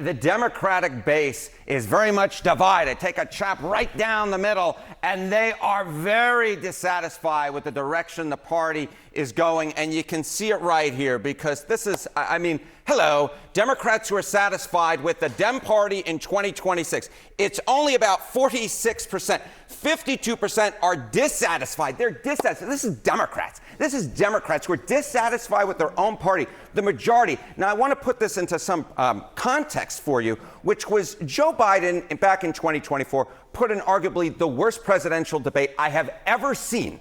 the Democratic base is very much divided. Take a chop right down the middle, and they are very dissatisfied with the direction the party is going. And you can see it right here, because this is, hello, Democrats who are satisfied with the Dem Party in 2026. It's only about 46%. 52% are dissatisfied. They're dissatisfied. This is Democrats. This is Democrats who are dissatisfied with their own party, the majority. Now, I want to put this into some context for you, which was Joe Biden back in 2024 put in arguably the worst presidential debate I have ever seen.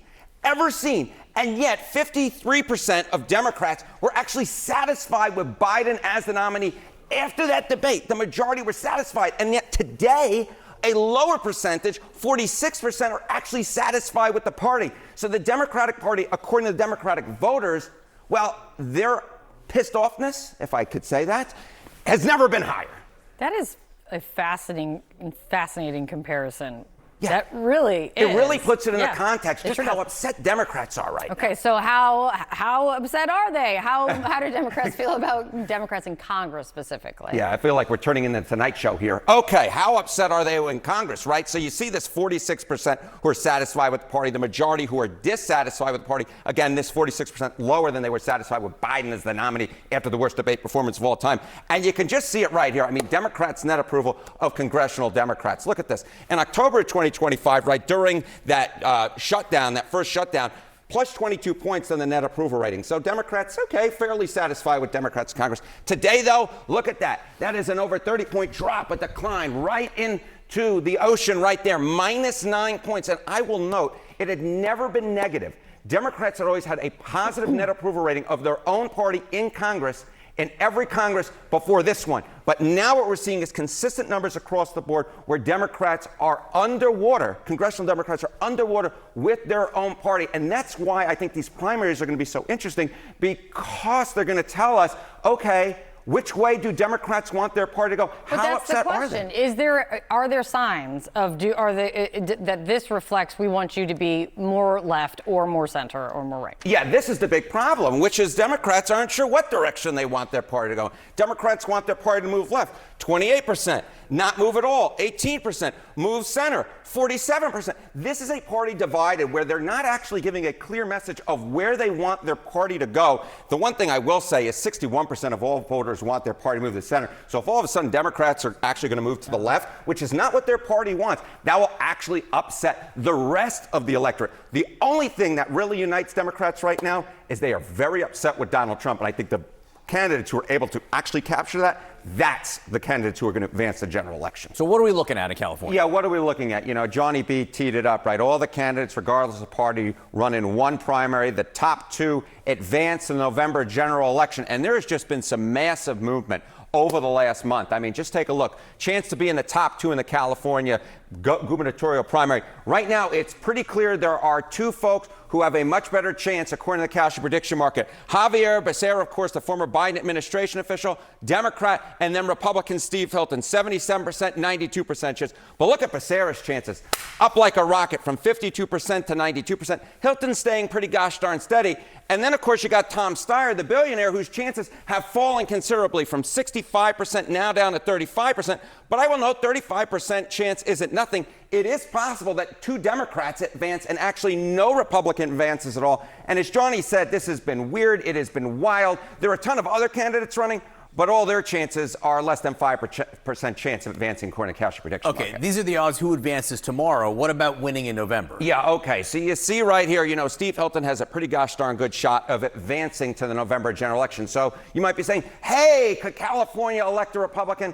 And yet 53% of Democrats were actually satisfied with Biden as the nominee after that debate. The majority were satisfied. And yet today, a lower percentage, 46%, are actually satisfied with the party. So the Democratic Party, according to the Democratic voters, well, their pissed offness, if I could say that, has never been higher. That is a fascinating comparison. Yeah. That really is. It really puts it in the context just how upset Democrats are right now. Okay, so how upset are they? How do Democrats feel about Democrats in Congress specifically? Yeah, I feel like we're turning into the Tonight Show here. Okay, how upset are they in Congress, right? So you see this 46% who are satisfied with the party, the majority who are dissatisfied with the party. Again, this 46% lower than they were satisfied with Biden as the nominee after the worst debate performance of all time. And you can just see it right here. Democrats' net approval of congressional Democrats. Look at this. In October of 2025, right during that shutdown, that first shutdown, plus 22 points on the net approval rating. So Democrats, okay, fairly satisfied with Democrats in Congress. Today, though, look at that. That is an over 30-point drop, a decline right into the ocean right there, minus 9 points. And I will note, it had never been negative. Democrats had always had a positive net approval rating of their own party in Congress in every Congress before this one. But now what we're seeing is consistent numbers across the board where Democrats are underwater, congressional Democrats are underwater with their own party. And that's why I think these primaries are going to be so interesting, because they're going to tell us, okay, which way do Democrats want their party to go? But how upset are they? Are there signs that this reflects we want you to be more left or more center or more right? Yeah, this is the big problem, which is Democrats aren't sure what direction they want their party to go. Democrats want their party to move left, 28%. Not move at all, 18%. Move center, 47%. This is a party divided where they're not actually giving a clear message of where they want their party to go. The one thing I will say is 61% of all voters want their party to move to the center. So if all of a sudden Democrats are actually going to move to the left, which is not what their party wants, that will actually upset the rest of the electorate. The only thing that really unites Democrats right now is they are very upset with Donald Trump. And I think the candidates who are able to actually capture that, that's the candidates who are going to advance the general election. So what are we looking at in California? Yeah, what are we looking at? Johnny B teed it up, right? All the candidates, regardless of party, run in one primary. The top two advance in the November general election. And there has just been some massive movement over the last month. Just take a look. Chance to be in the top two in the California gubernatorial primary. Right now, it's pretty clear there are two folks who have a much better chance, according to the Kalshi prediction market. Javier Becerra, of course, the former Biden administration official, Democrat, and then Republican Steve Hilton, 77%, 92% chance. But look at Becerra's chances, up like a rocket from 52% to 92%. Hilton staying pretty gosh darn steady. And then, of course, you got Tom Steyer, the billionaire, whose chances have fallen considerably from 65% now down to 35%. But I will note 35% chance isn't nothing. It is possible that two Democrats advance and actually no Republican advances at all. And as Johnny said, this has been weird. It has been wild. There are a ton of other candidates running, but all their chances are less than 5% chance of advancing according to Kalshi prediction Okay, market. These are the odds. Who advances tomorrow? What about winning in November? Yeah, okay. So you see right here, Steve Hilton has a pretty gosh darn good shot of advancing to the November general election. So you might be saying, hey, could California elect a Republican?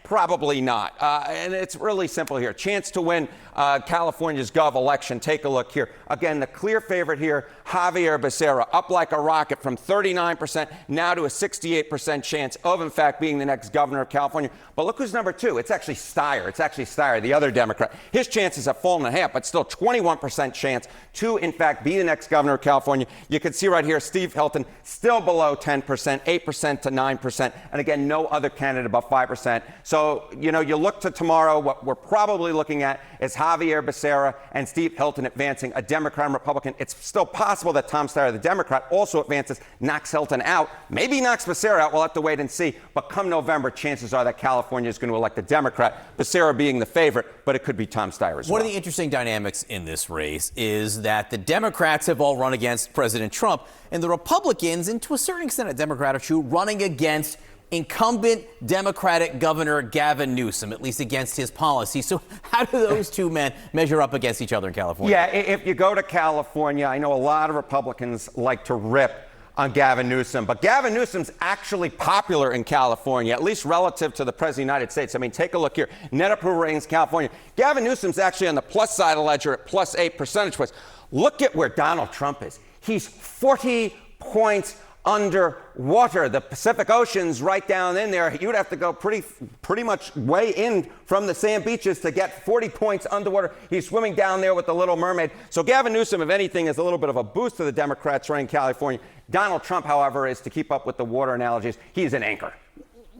Probably not. And it's really simple here. Chance to win California's gov election. Take a look here. Again, the clear favorite here, Javier Becerra, up like a rocket from 39% now to a 68% chance of, in fact, being the next governor of California. But look who's number two. It's actually Steyer, the other Democrat. His chances have fallen in half, but still 21% chance to, in fact, be the next governor of California. You can see right here, Steve Hilton still below 10%, 8% to 9%. And again, no other candidate above 5%. So, you look to tomorrow, what we're probably looking at is Javier Becerra and Steve Hilton advancing, a Democrat and Republican. It's still possible possible that Tom Steyer, the Democrat, also advances, knocks Hilton out, maybe knocks Becerra out. We'll have to wait and see. But come November, chances are that California is going to elect a Democrat, Becerra being the favorite, but it could be Tom Steyer as well. One of the interesting dynamics in this race is that the Democrats have all run against President Trump, and the Republicans, and to a certain extent a Democrat or two, running against incumbent Democratic Governor Gavin Newsom, at least against his policy. So how do those two men measure up against each other in California? Yeah, if you go to California, I know a lot of Republicans like to rip on Gavin Newsom, but Gavin Newsom's actually popular in California, at least relative to the President of the United States. I mean, take a look here. Net approval ratings, California. Gavin Newsom's actually on the plus side of the ledger at plus 8 percentage points. Look at where Donald Trump is. He's 40 points underwater. The Pacific Ocean's right down in there. You'd have to go pretty much way in from the sand beaches to get 40 points underwater. He's swimming down there with the Little Mermaid. So Gavin Newsom, if anything, is a little bit of a boost to the Democrats running California. Donald Trump, however, is, to keep up with the water analogies, he's an anchor.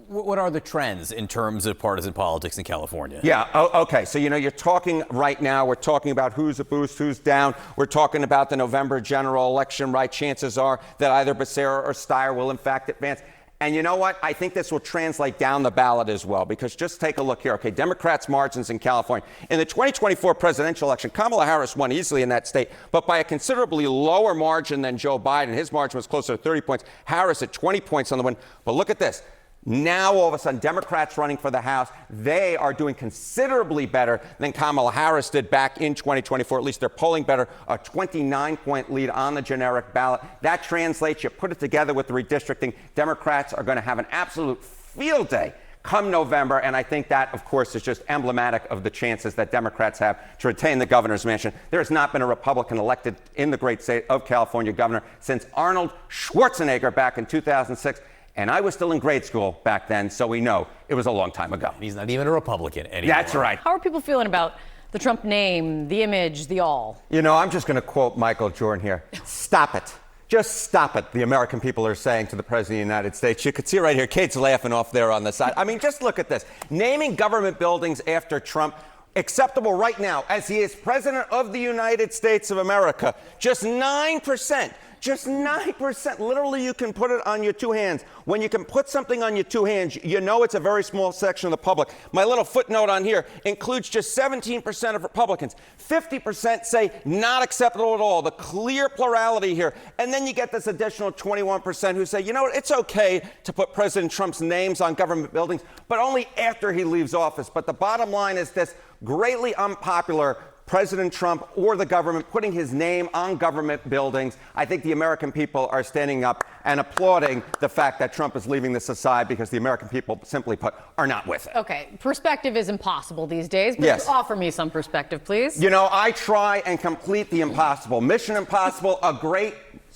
What are the trends in terms of partisan politics in California? Yeah, okay. So, you're talking right now, we're talking about who's a boost, who's down. We're talking about the November general election, right? Chances are that either Becerra or Steyer will, in fact, advance. And you know what? I think this will translate down the ballot as well, because just take a look here. Okay, Democrats' margins in California. In the 2024 presidential election, Kamala Harris won easily in that state, but by a considerably lower margin than Joe Biden. His margin was closer to 30 points. Harris at 20 points on the win. But look at this. Now, all of a sudden, Democrats running for the House, they are doing considerably better than Kamala Harris did back in 2024. At least they're polling better, a 29-point lead on the generic ballot. That translates, you put it together with the redistricting, Democrats are going to have an absolute field day come November, and I think that, of course, is just emblematic of the chances that Democrats have to retain the governor's mansion. There has not been a Republican elected in the great state of California governor since Arnold Schwarzenegger back in 2006. And I was still in grade school back then, so we know it was a long time ago. He's not even a Republican anymore. That's right. How are people feeling about the Trump name, the image, the all? I'm just going to quote Michael Jordan here. Stop it. Just stop it, the American people are saying to the President of the United States. You could see right here, Kate's laughing off there on the side. I mean, just look at this. Naming government buildings after Trump, acceptable right now, as he is President of the United States of America. Just 9%. Just 9%. Literally, you can put it on your two hands. When you can put something on your two hands, you know it's a very small section of the public. My little footnote on here includes just 17% of Republicans. 50% say not acceptable at all. The clear plurality here. And then you get this additional 21% who say, it's okay to put President Trump's names on government buildings, but only after he leaves office. But the bottom line is this: greatly unpopular President Trump or the government putting his name on government buildings. I think the American people are standing up and applauding the fact that Trump is leaving this aside, because the American people, simply put, are not with it. Okay, perspective is impossible these days, but yes. Offer me some perspective, please. I try and complete the impossible. Mission Impossible, a great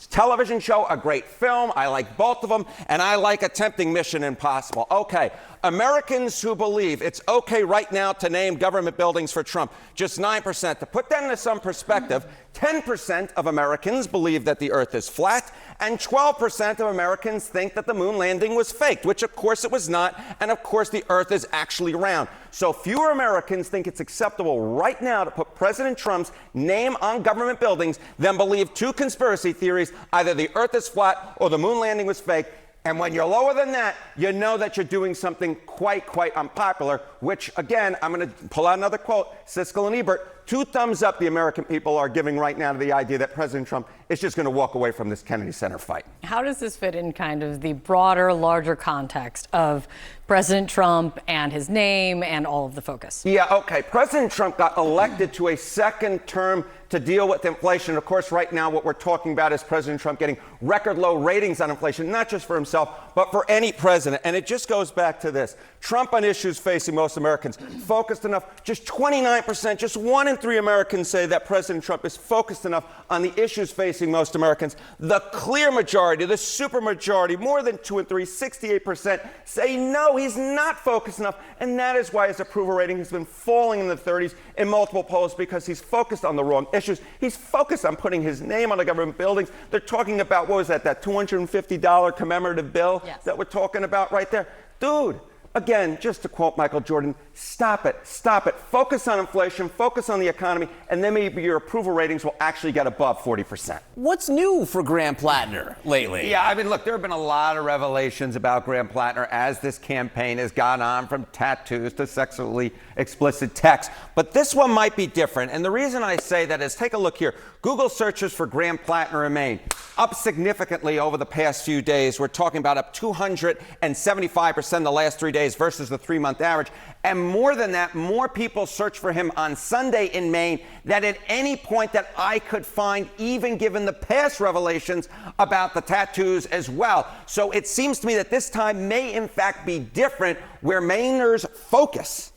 television show, a great film. I like both of them, and I like attempting Mission Impossible. Okay, Americans who believe it's okay right now to name government buildings for Trump, just 9%. To put that into some perspective, 10% of Americans believe that the earth is flat, and 12% of Americans think that the moon landing was faked, which of course it was not, and of course the earth is actually round. So fewer Americans think it's acceptable right now to put President Trump's name on government buildings than believe two conspiracy theories: either the earth is flat or the moon landing was fake. And when you're lower than that, you know that you're doing something quite unpopular, which, again, I'm going to pull out another quote, Siskel and Ebert. 2 thumbs up the American people are giving right now to the idea that President Trump is just going to walk away from this Kennedy Center fight. How does this fit in kind of the broader, larger context of President Trump and his name and all of the focus? Yeah, okay. President Trump got elected to a second term to deal with inflation. Of course, right now, what we're talking about is President Trump getting record low ratings on inflation, not just for himself, but for any president. And it just goes back to this. Trump on issues facing most Americans, focused enough. Just 29%, just 1 in 3 Americans say that President Trump is focused enough on the issues facing most Americans. The clear majority, the supermajority, more than 2 in 3, 68% say no, he's not focused enough. And that is why his approval rating has been falling in the 30s in multiple polls, because he's focused on the wrong issues. He's focused on putting his name on the government buildings. They're talking about, what was that $250 commemorative bill that we're talking about right there? Dude, Again, just to quote Michael Jordan, stop it. Focus on inflation, focus on the economy, and then maybe your approval ratings will actually get above 40%. What's new for Graham Plattner lately? Yeah, I mean, look, there have been a lot of revelations about Graham Plattner as this campaign has gone on, from tattoos to sexually explicit texts. But this one might be different. And the reason I say that is, take a look here. Google searches for Graham Plattner in Maine up significantly over the past few days. We're talking about up 275% the last 3 days versus the 3-month average. And more than that, more people search for him on Sunday in Maine than at any point that I could find, even given the past revelations about the tattoos as well. So it seems to me that this time may in fact be different, where Mainers' focus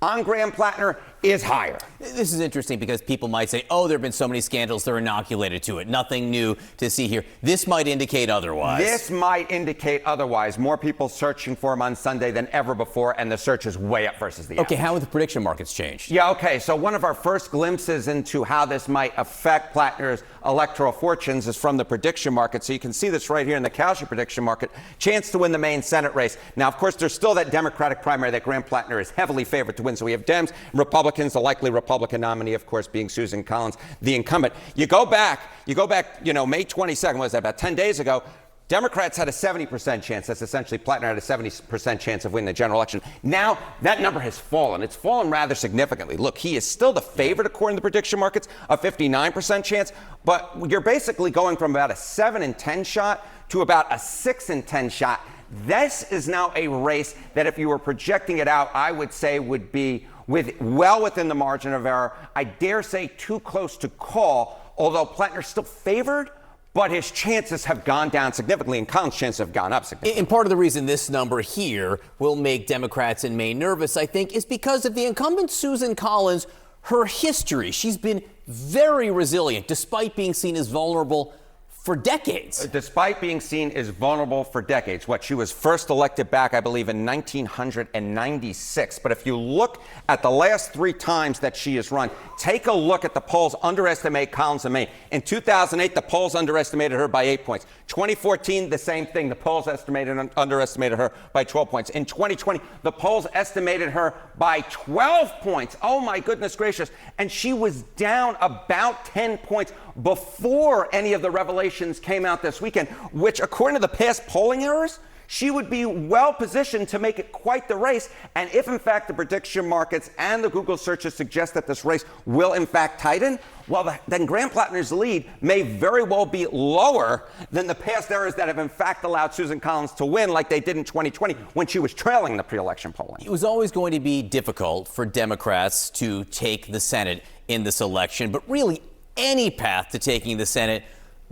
on Graham Plattner is higher. This is interesting because people might say, oh, there have been so many scandals, they're inoculated to it. Nothing new to see here. This might indicate otherwise. This might indicate otherwise. More people searching for him on Sunday than ever before, and the search is way up versus the Okay, average. how have the prediction markets changed? Yeah, okay, so one of our first glimpses into how this might affect Plattner's electoral fortunes is from the prediction market. So you can see this right here in the Kalshi prediction market. Chance to win the Maine Senate race. Now, of course, there's still that Democratic primary that Graham Plattner is heavily favored to win. So we have Dems, Republicans, the likely Republican nominee, of course, being Susan Collins, the incumbent. You go back, May 22nd, what was that, about 10 days ago, Democrats had a 70% chance. That's essentially Plattner had a 70% chance of winning the general election. Now, that number has fallen. It's fallen rather significantly. Look, he is still the favorite according to the prediction markets, a 59% chance, but you're basically going from about a 7 in 10 shot to about a 6 in 10 shot. This is now a race that, if you were projecting it out, I would say would be well within the margin of error. I dare say too close to call, although Plattner's still favored, but his chances have gone down significantly, and Collins' chances have gone up significantly. And part of the reason this number here will make Democrats in Maine nervous, I think, is because of the incumbent Susan Collins, her history. She's been very resilient, despite being seen as vulnerable for decades. Despite being seen as vulnerable for decades. She was first elected back, I believe, in 1996. But if you look at the last 3 times that she has run, take a look at the polls underestimate Collins in Maine. In 2008, the polls underestimated her by 8 points. 2014, the same thing. The polls underestimated her by 12 points. In 2020, the polls estimated her by 12 points. Oh, my goodness gracious. And she was down about 10 points before any of the revelations came out this weekend, which, according to the past polling errors, she would be well positioned to make it quite the race. And if, in fact, the prediction markets and the Google searches suggest that this race will, in fact, tighten, well, then Graham Plattner's lead may very well be lower than the past errors that have, in fact, allowed Susan Collins to win, like they did in 2020 when she was trailing the pre-election polling. It was always going to be difficult for Democrats to take the Senate in this election, but really any path to taking the Senate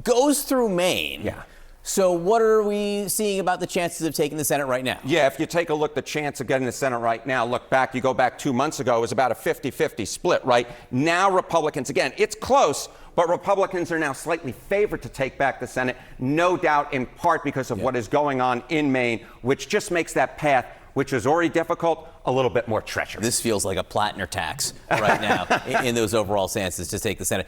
goes through Maine. Yeah. So what are we seeing about the chances of taking the Senate right now? Yeah, if you take a look, the chance of getting the Senate right now, you go back 2 months ago, it was about a 50-50 split, right? Now Republicans, again, it's close, but Republicans are now slightly favored to take back the Senate, no doubt in part because of what is going on in Maine, which just makes that path, which is already difficult, a little bit more treacherous. This feels like a Plattner tax right now in those overall chances to take the Senate.